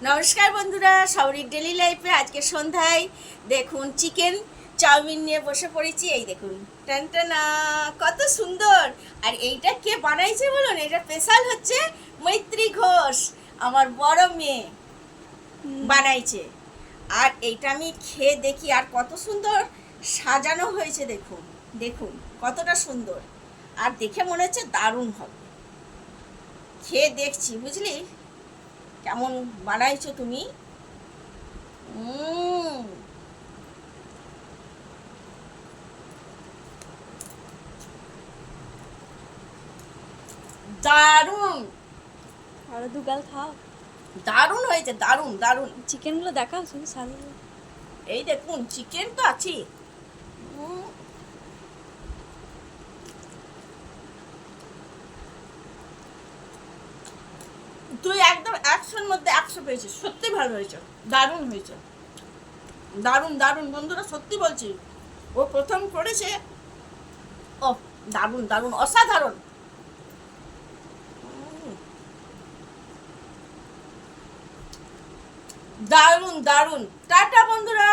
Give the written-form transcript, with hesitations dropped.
নমস্কার বন্ধুরা, সৌরিক ডেলি লাইফে আজকে সন্ধ্যায় দেখুন চিকেন চাউমিন নিয়ে বসে পড়েছি। এই দেখুন টানটানা, কত সুন্দর। আর এইটা কে বানাইছে বলুন? এটা স্পেশাল হচ্ছে মৈত্রী ঘোষ, আমার বড় মেয়ে বানাইছে। আর এইটা আমি খেয়ে দেখি, আর কত সুন্দর সাজানো হয়েছে। দেখুন দেখুন কতটা সুন্দর, আর দেখে মনে হচ্ছে দারুণ হবে। খেয়ে দেখছি, বুঝলি কেমন বানাইছো তুমি। উম, দারুণ আরো দু গাল খাও। দারুণ হয়েছে, দারুণ দারুণ। চিকেনগুলো দেখাও শুধু সাদা। এই দেখুন চিকেন তো আছে। উম, তুই একদম 100-র মধ্যে 100 পেয়েছিস, সত্যি ভালো হয়েছে, দারুণ হয়েছে, দারুণ দারুণ বন্ধুরা, সত্যি বলছি। ও প্রথম করেছে, ও দারুণ দারুণ, অসাধারণ। উম, দারুণ দারুণ। টাটা বন্ধুরা।